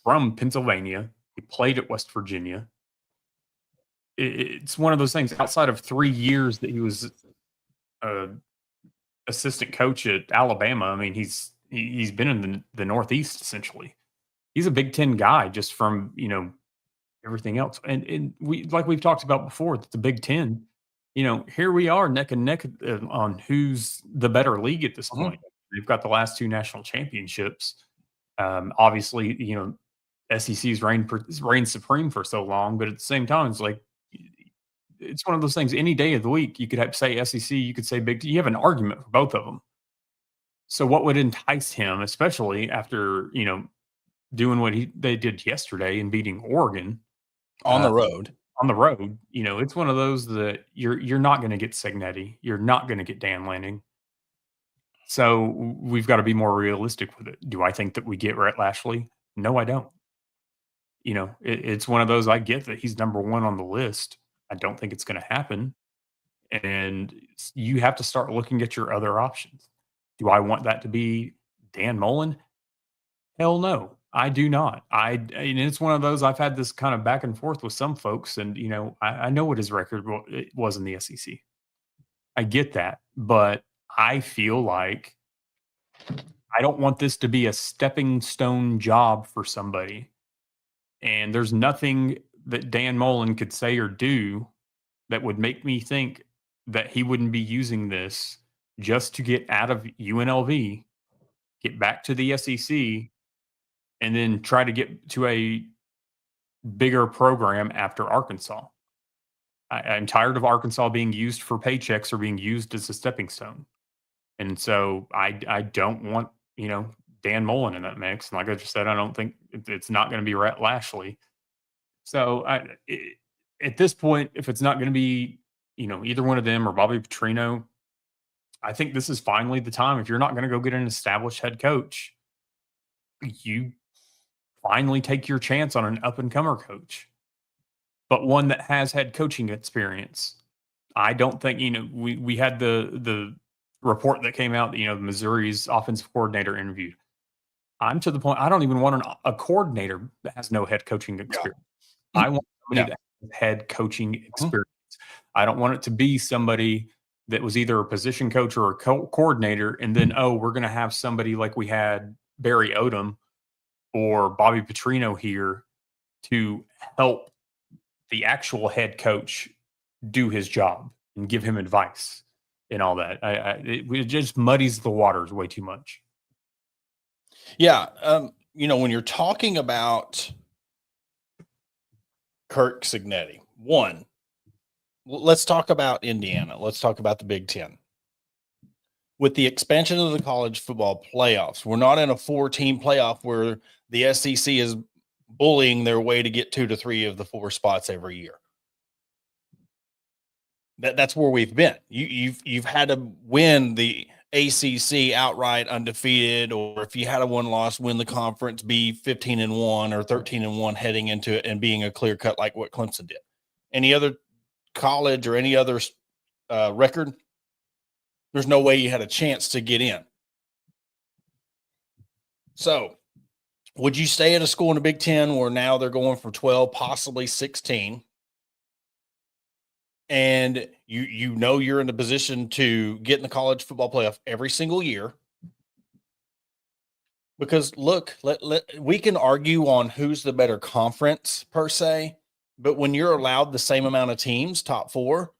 from Pennsylvania. He played at West Virginia. It's one of those things. Outside of 3 years that he was assistant coach at Alabama, I mean, he's been in the Northeast essentially. He's a Big Ten guy just from everything else. And we've talked about before, that the Big Ten, here we are neck and neck on who's the better league at this point. They've got the last 2 national championships. Obviously, SEC's reigned supreme for so long, but at the same time, it's like, it's one of those things. Any day of the week, you could say SEC, you could say Big Ten. You have an argument for both of them. So what would entice him, especially after, doing what they did yesterday and beating Oregon on the road? It's one of those that you're not going to get Signetti. You're not going to get Dan Lanning. So we've got to be more realistic with it. Do I think that we get Rhett Lashley? No, I don't. It's one of those, I get that he's number 1 on the list. I don't think it's going to happen. And you have to start looking at your other options. Do I want that to be Dan Mullen? Hell no, I do not. And it's one of those, I've had this kind of back and forth with some folks, and I know what his record was in the SEC. I get that, but I feel like I don't want this to be a stepping stone job for somebody. And there's nothing that Dan Mullen could say or do that would make me think that he wouldn't be using this just to get out of UNLV, get back to the SEC, and then try to get to a bigger program after Arkansas. I'm tired of Arkansas being used for paychecks or being used as a stepping stone. And so I don't want, Dan Mullen in that mix. And like I just said, I don't think it's not going to be Rhett Lashley. So at this point, if it's not going to be, either one of them or Bobby Petrino, I think this is finally the time. If you're not going to go get an established head coach, you finally take your chance on an up-and-comer coach, but one that has had coaching experience I don't think, we had the report that came out that, Missouri's offensive coordinator interviewed. I'm to the point, I don't even want a coordinator that has no head coaching experience. I want somebody that has head coaching experience. I don't want it to be somebody that was either a position coach or a coordinator, and then, we're going to have somebody like we had Barry Odom or Bobby Petrino here to help the actual head coach do his job and give him advice and all that. It just muddies the waters way too much. Yeah. When you're talking about Kirk Cignetti, let's talk about Indiana. Let's talk about the Big Ten. With the expansion of the college football playoffs, we're not in a 4-team playoff where the SEC is bullying their way to get 2 to 3 of the 4 spots every year. That's where we've been. You've had to win the ACC outright undefeated, or if you had a 1-loss, win the conference, be 15-1 or 13-1 heading into it and being a clear cut like what Clemson did. Any other college or any other record, there's no way you had a chance to get in. So would you stay at a school in the Big Ten where now they're going for 12, possibly 16? And you're in a position to get in the college football playoff every single year. Because look, we can argue on who's the better conference per se, but when you're allowed the same amount of teams, top 4,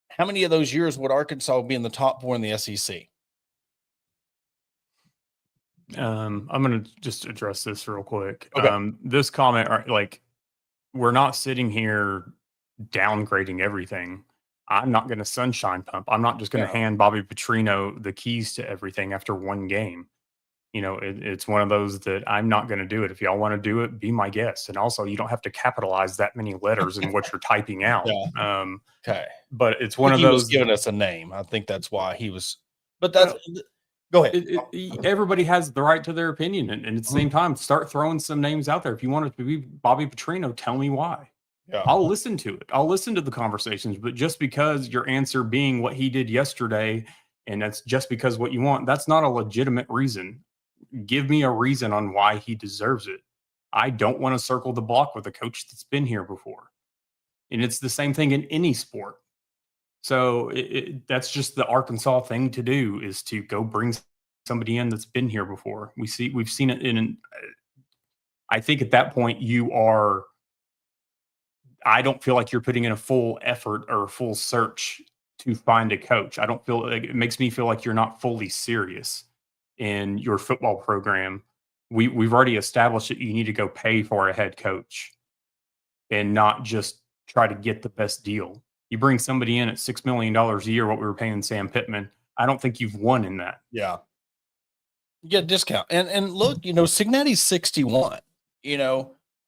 how many of those years would Arkansas be in the top 4 in the SEC? I'm going to just address this real quick. Okay. This comment, we're not sitting here downgrading everything. I'm not going to sunshine pump. I'm not just going to hand Bobby Petrino the keys to everything after one game. It's one of those that I'm not going to do it. If y'all want to do it, be my guest. And also, you don't have to capitalize that many letters in what you're typing out. Okay. But it's one of those. He was giving us a name. I think that's why he was. But that's. Go ahead. Everybody has the right to their opinion. And at the same time, start throwing some names out there. If you want it to be Bobby Petrino, tell me why. Yeah. I'll listen to it. I'll listen to the conversations. But just because your answer being what he did yesterday, and that's just because what you want, that's not a legitimate reason. Give me a reason on why he deserves it. I don't want to circle the block with a coach that's been here before. And it's the same thing in any sport. So that's just the Arkansas thing to do, is to go bring somebody in that's been here before. We've seen it I think at that point I don't feel like you're putting in a full effort or a full search to find a coach. I don't feel like, it makes me feel like you're not fully serious in your football program. We've already established that you need to go pay for a head coach and not just try to get the best deal. You bring somebody in at $6 million a year, what we were paying Sam Pittman, I don't think you've won in that. Yeah. You get a discount. And look, Cignetti's 61.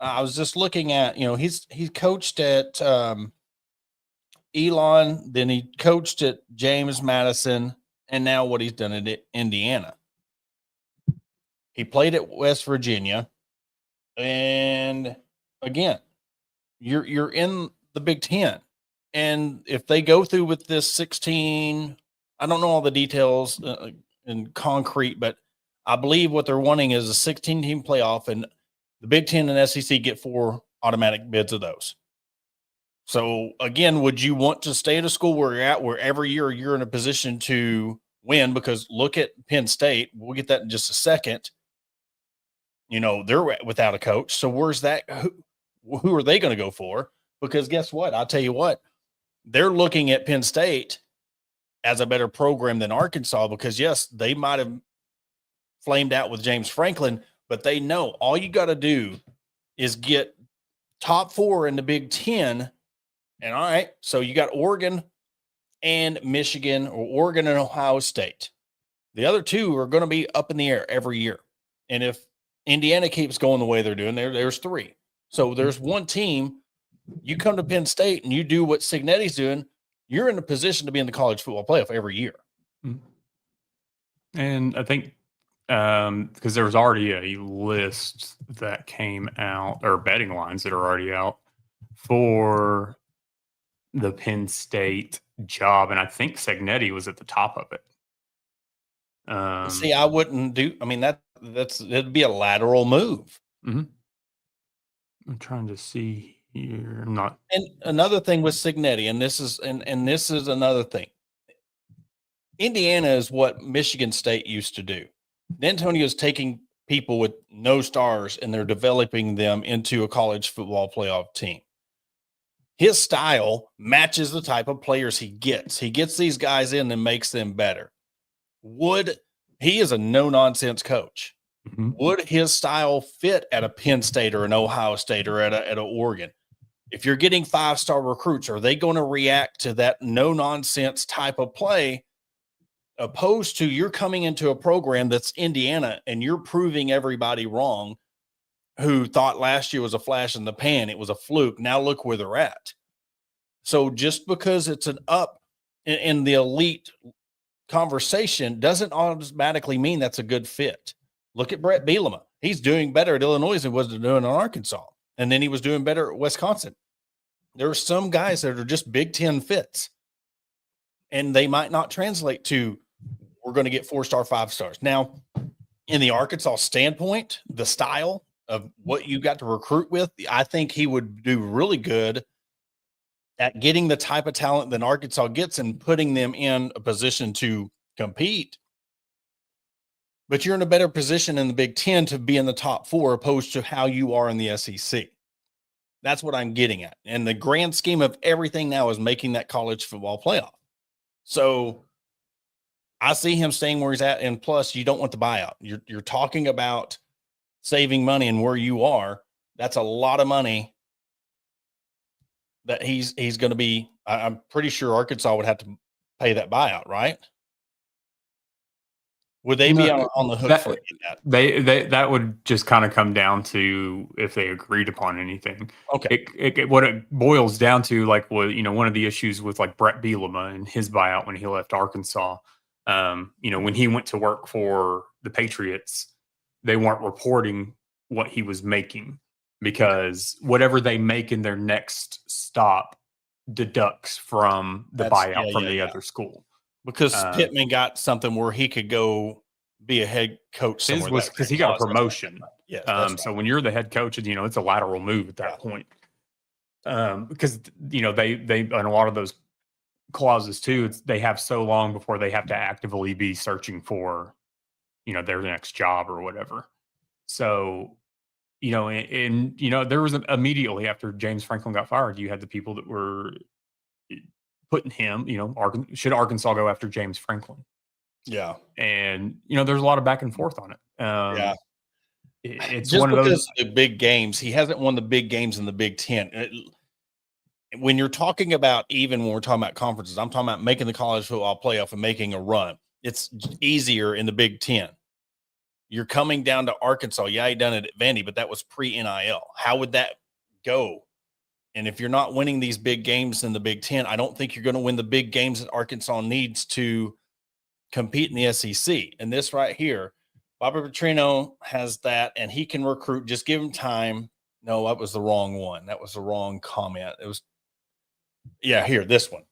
I was just looking at, he coached at Elon, then he coached at James Madison, and now what he's done at Indiana. He played at West Virginia. And again, you're in the Big Ten. And if they go through with this 16, I don't know all the details in concrete, but I believe what they're wanting is a 16-team playoff, and the Big Ten and SEC get 4 automatic bids of those. So again, would you want to stay at a school where you're at, where every year you're in a position to win? Because look at Penn State. We'll get that in just a second. They're without a coach. So where's that? Who are they going to go for? Because guess what? I'll tell you what. They're looking at Penn State as a better program than Arkansas, because yes, they might have flamed out with James Franklin, but they know all you got to do is get top 4 in the Big Ten. And all right, so you got Oregon and Michigan, or Oregon and Ohio State. The other 2 are going to be up in the air every year. And if Indiana keeps going the way they're doing, there's 3. So there's one team. You come to Penn State and you do what Cignetti's doing, you're in a position to be in the college football playoff every year. And I think because there was already a list that came out, or betting lines that are already out for the Penn State job, and I think Segnetti was at the top of it. See, I wouldn't do. I mean, it'd be a lateral move. I'm trying to see here. I'm not. And another thing with Signetti, and this is another thing. Indiana is what Michigan State used to do. D'Antonio is taking people with no stars and they're developing them into a college football playoff team. His style matches the type of players he gets. He gets these guys in and makes them better. He is a no-nonsense coach. Mm-hmm. Would his style fit at a Penn State or an Ohio State or at an Oregon? If you're getting 5-star recruits, are they going to react to that no-nonsense type of play opposed to you're coming into a program that's Indiana and you're proving everybody wrong who thought last year was a flash in the pan, it was a fluke. Now look where they're at. So just because it's an up in the elite conversation doesn't automatically mean that's a good fit. Look at Brett Bielema. He's doing better at Illinois than he was doing in Arkansas. And then he was doing better at Wisconsin. There are some guys that are just Big Ten fits. And they might not translate to we're going to get 4-star, 5-stars. Now, in the Arkansas standpoint, the style of what you got to recruit with, I think he would do really good at getting the type of talent that Arkansas gets and putting them in a position to compete. But you're in a better position in the Big Ten to be in the top 4 opposed to how you are in the SEC. That's what I'm getting at. And the grand scheme of everything now is making that college football playoff. So I see him staying where he's at. And plus, you don't want the buyout. You're talking about saving money and where you are. That's a lot of money that he's going to be. I'm pretty sure Arkansas would have to pay that buyout, right? Would they be on the hook for that? That would just kind of come down to if they agreed upon anything. Okay. What it boils down to, like, one of the issues with like Brett Bielema and his buyout when he left Arkansas, when he went to work for the Patriots, they weren't reporting what he was making because whatever they make in their next stop deducts from the buyout from the other school. Because Pittman got something where he could go be a head coach somewhere. His was because he got a promotion. Yes. So when you're the head coach, it's a lateral move at that point. Because they on a lot of those clauses too, they have so long before they have to actively be searching for, their next job or whatever. So, there was immediately after James Franklin got fired, you had the people that were putting him, should Arkansas go after James Franklin? Yeah. And, there's a lot of back and forth on it. It's just one of those the big games. He hasn't won the big games in the Big Ten. When you're talking about, even when we're talking about conferences, I'm talking about making the college football playoff and making a run. It's easier in the Big Ten. You're coming down to Arkansas. Yeah, he done it at Vandy, but that was pre-NIL. How would that go? And if you're not winning these big games in the Big Ten, I don't think you're going to win the big games that Arkansas needs to compete in the SEC. And this right here, Bobby Petrino has that, and he can recruit. Just give him time. No, that was the wrong one. That was the wrong comment. It was, here, this one.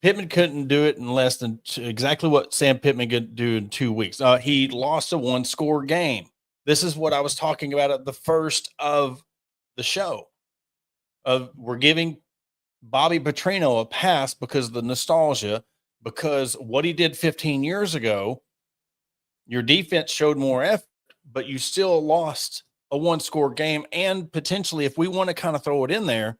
Pittman couldn't do it in less than exactly what Sam Pittman could do in 2 weeks. He lost a 1-score game. This is what I was talking about at the first of the show. We're giving Bobby Petrino a pass because of the nostalgia, because what he did 15 years ago, your defense showed more effort, but you still lost a 1-score game. And potentially, if we want to kind of throw it in there,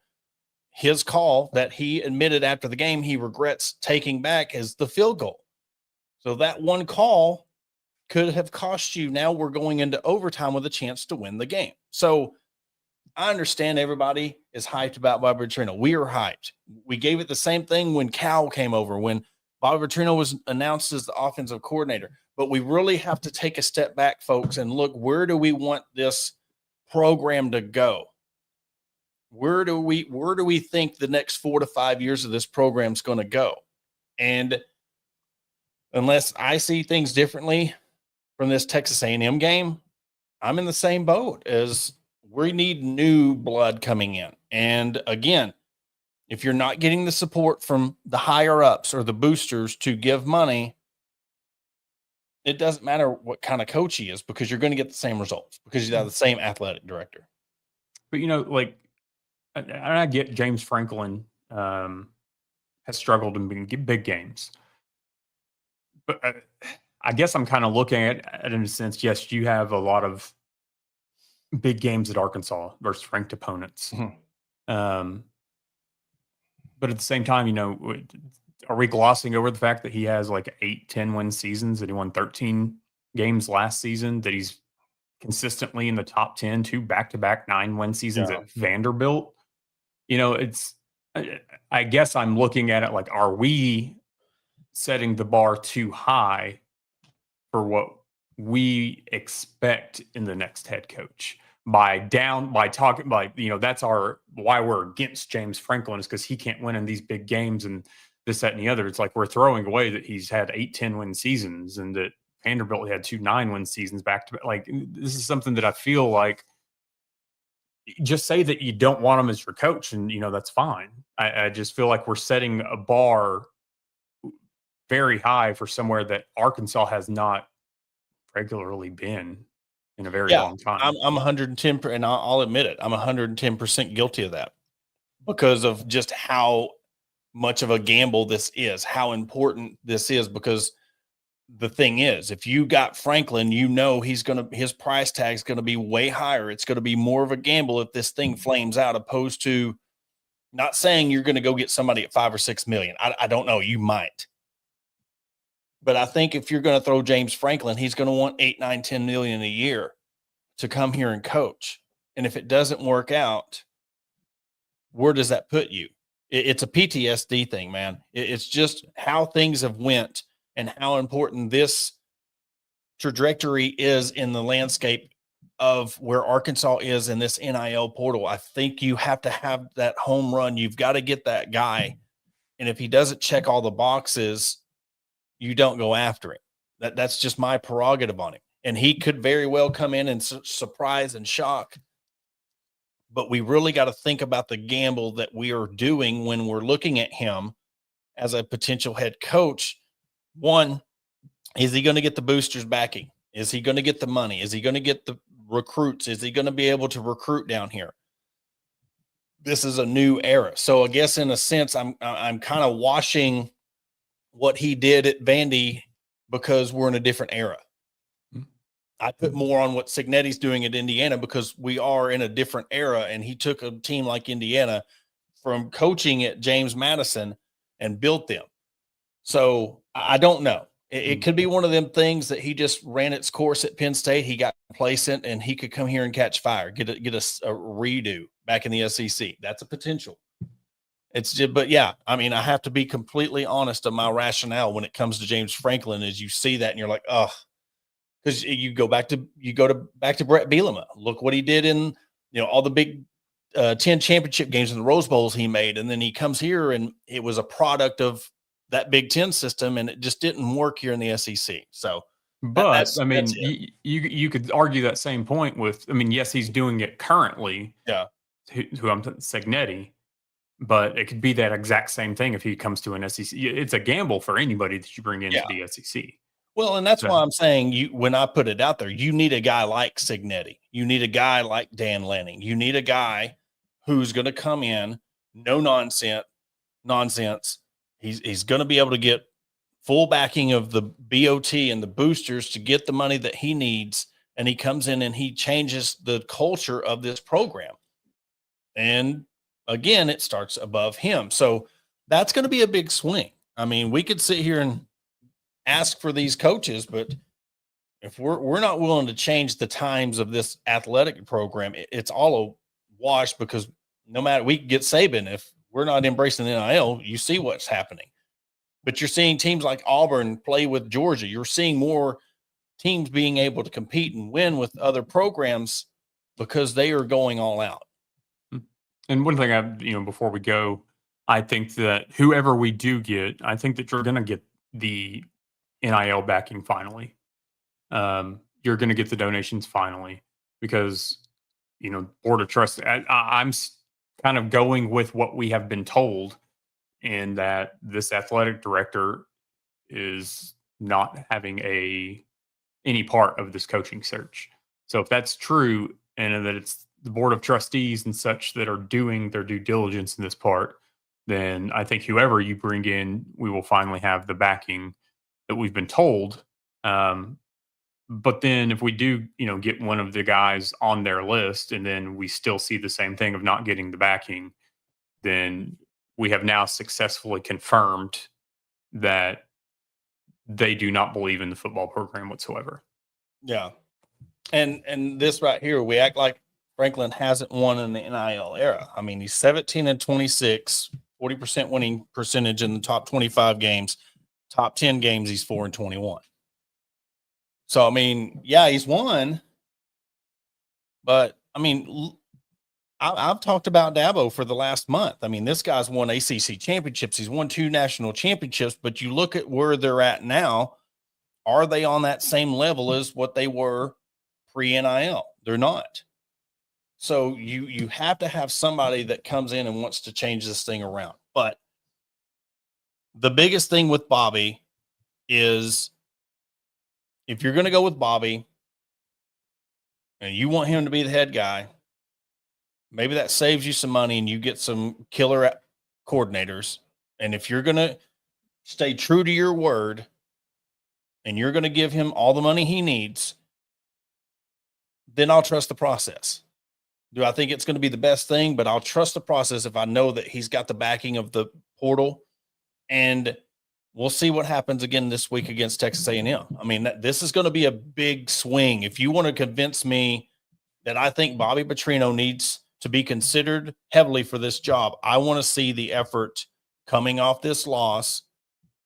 his call that he admitted after the game he regrets taking back is the field goal. So that one call could have cost you. Now we're going into overtime with a chance to win the game. So I understand everybody is hyped about Bobby Petrino. We are hyped. We gave it the same thing when Cal came over, when Bobby Petrino was announced as the offensive coordinator. But we really have to take a step back, folks, and look, where do we want this program to go? Where do we think the next 4 to 5 years of this program is going to go? And unless I see things differently from this Texas A&M game, I'm in the same boat as we need new blood coming in. And again, If you're not getting the support from the higher ups or the boosters to give money, it doesn't matter what kind of coach he is, because you're going to get the same results because you have the same athletic director. But, like, I get James Franklin has struggled in big games. But I guess I'm kind of looking at it in a sense, yes, you have a lot of big games at Arkansas versus ranked opponents. But at the same time, are we glossing over the fact that he has like 8-10 win seasons, that he won 13 games last season, that he's consistently in the top 10, 2 back-to-back 9-win seasons at Vanderbilt? I guess I'm looking at it like, are we setting the bar too high for what we expect in the next head coach? By talking, that's why we're against James Franklin, is because he can't win in these big games and this, that, and the other. It's like we're throwing away that he's had 8-10 win seasons and that Vanderbilt had 2 9-win seasons back to back. Like, this is something that I feel like, just say that you don't want him as your coach, and that's fine. I just feel like we're setting a bar very high for somewhere that Arkansas has not regularly been in a very long time. I'm 110, and I'll admit it. I'm 110% guilty of that, because of just how much of a gamble this is, how important this is. Because the thing is, if you got Franklin, his price tag is going to be way higher. It's going to be more of a gamble if this thing flames out, opposed to, not saying you're going to go get somebody at $5 or $6 million. I don't know. You might. But I think if you're going to throw James Franklin, he's going to want 8, 9, 10 million a year to come here and coach. And if it doesn't work out, where does that put you? It's a PTSD thing, man. It's just how things have went and how important this trajectory is in the landscape of where Arkansas is in this NIL portal. I think you have to have that home run. You've got to get that guy. And if he doesn't check all the boxes, you don't go after him. That's just my prerogative on him. And he could very well come in and surprise and shock. But we really got to think about the gamble that we are doing when we're looking at him as a potential head coach. One, is he going to get the boosters backing? Is he going to get the money? Is he going to get the recruits? Is he going to be able to recruit down here? This is a new era. So I guess in a sense, I'm kind of washing what he did at Vandy because we're in a different era. I put more on what Signetti's doing at Indiana because we are in a different era, and he took a team like Indiana from coaching at James Madison and built them. So I don't know. It could be one of them things that he just ran its course at Penn State. He got complacent, and he could come here and catch fire, get a redo back in the SEC. That's a potential. It's just, but yeah, I mean, I have to be completely honest of my rationale when it comes to James Franklin. As you see that, and you're like, oh, because you go back to Brett Bielema. Look what he did in all the Big 10 championship games and the Rose Bowls he made, and then he comes here and it was a product of that Big 10 system, and it just didn't work here in the SEC. So, but you could argue that same point with, yes, he's doing it currently. Yeah, who I'm Signetti. But it could be that exact same thing if he comes to an SEC. It's a gamble for anybody that you bring into the SEC. Well, and that's why I'm saying when I put it out there, you need a guy like Signetti. You need a guy like Dan Lanning. You need a guy who's going to come in, no nonsense. He's going to be able to get full backing of the BOT and the boosters to get the money that he needs. And he comes in and he changes the culture of this program. And again, it starts above him. So that's going to be a big swing. I mean, we could sit here and ask for these coaches, but if we're not willing to change the times of this athletic program, it's all a wash, because no matter, we can get Saban. If we're not embracing the NIL, you see what's happening. But you're seeing teams like Auburn play with Georgia. You're seeing more teams being able to compete and win with other programs because they are going all out. And one thing before we go, I think that whoever we do get, I think that you're going to get the NIL backing finally. You're going to get the donations finally, because, Board of Trust, I'm kind of going with what we have been told, and that this athletic director is not having any part of this coaching search. So if that's true, and that it's the board of trustees and such that are doing their due diligence in this part, then I think whoever you bring in, we will finally have the backing that we've been told. But then if we do, get one of the guys on their list, and then we still see the same thing of not getting the backing, then we have now successfully confirmed that they do not believe in the football program whatsoever. Yeah. And this right here, we act like Franklin hasn't won in the NIL era. I mean, he's 17-26, 40% winning percentage in the top 25 games, top 10 games, he's 4-21. So, I mean, yeah, he's won, but I mean, I've talked about Dabo for the last month. I mean, this guy's won ACC championships. He's won 2 national championships, but you look at where they're at now. Are they on that same level as what they were pre-NIL? They're not. So you have to have somebody that comes in and wants to change this thing around. But the biggest thing with Bobby is, if you're going to go with Bobby and you want him to be the head guy, maybe that saves you some money and you get some killer coordinators. And if you're going to stay true to your word and you're going to give him all the money he needs, then I'll trust the process. Do I think it's going to be the best thing? But I'll trust the process if I know that he's got the backing of the portal. And we'll see what happens again this week against Texas A&M. I mean, this is going to be a big swing. If you want to convince me that I think Bobby Petrino needs to be considered heavily for this job, I want to see the effort coming off this loss,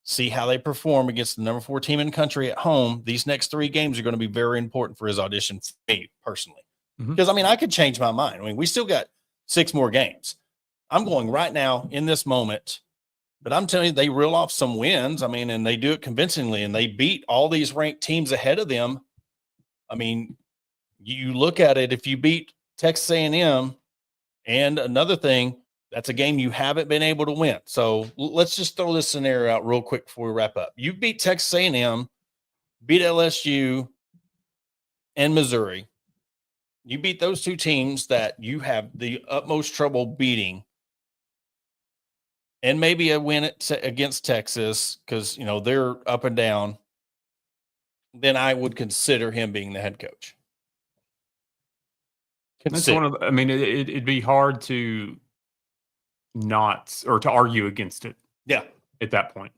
see how they perform against the number 4 team in the country at home. These next 3 games are going to be very important for his audition for me personally. Because, I mean, I could change my mind. I mean, we still got 6 more games. I'm going right now in this moment, but I'm telling you, they reel off some wins. I mean, and they do it convincingly, and they beat all these ranked teams ahead of them. I mean, you look at it, if you beat Texas A&M, and another thing, that's a game you haven't been able to win. So let's just throw this scenario out real quick before we wrap up. You beat Texas A&M, beat LSU, and Missouri. You beat those 2 teams that you have the utmost trouble beating, and maybe a win against Texas because, they're up and down. Then I would consider him being the head coach. That's it'd be hard to not, or to argue against it. Yeah. At that point.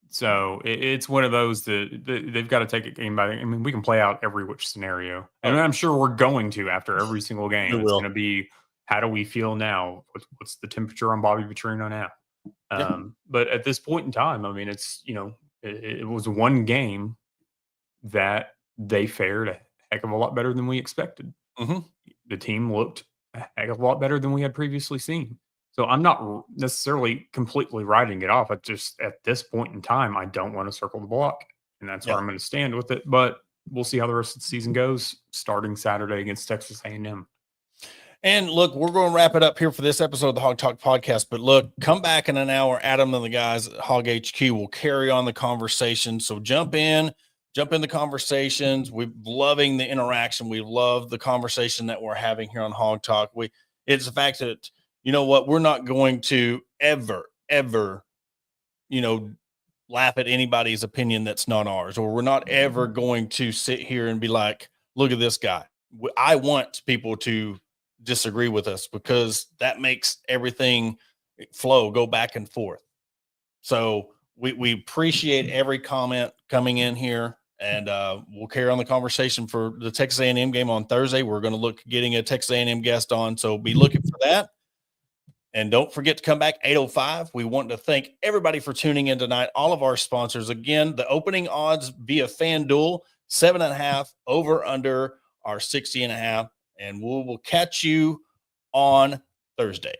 So it's one of those that they've got to take it game by game. I mean, we can play out every which scenario, and I'm sure we're going to after every single game. It's going to be, how do we feel now? What's the temperature on Bobby Petrino now? But at this point in time, I mean, it's, it was one game that they fared a heck of a lot better than we expected. Mm-hmm. The team looked a heck of a lot better than we had previously seen. So I'm not necessarily completely writing it off. I just, at this point in time, I don't want to circle the block, and that's where I'm going to stand with it. But we'll see how the rest of the season goes, starting Saturday against Texas A&M. And look, we're going to wrap it up here for this episode of the Hog Talk podcast. But look, come back in an hour. Adam and the guys at Hog HQ will carry on the conversation. So jump in the conversations. We're loving the interaction. We love the conversation that we're having here on Hog Talk. It's the fact that, you know what, we're not going to ever, laugh at anybody's opinion that's not ours, or we're not ever going to sit here and be like, look at this guy. I want people to disagree with us because that makes everything flow, go back and forth. So we appreciate every comment coming in here, and we'll carry on the conversation for the Texas A&M game on Thursday. We're going to look getting a Texas A&M guest on, so be looking for that. And don't forget to come back 8:05. We want to thank everybody for tuning in tonight. All of our sponsors. Again, the opening odds via FanDuel, 7.5 over under our 60.5. And we will catch you on Thursday.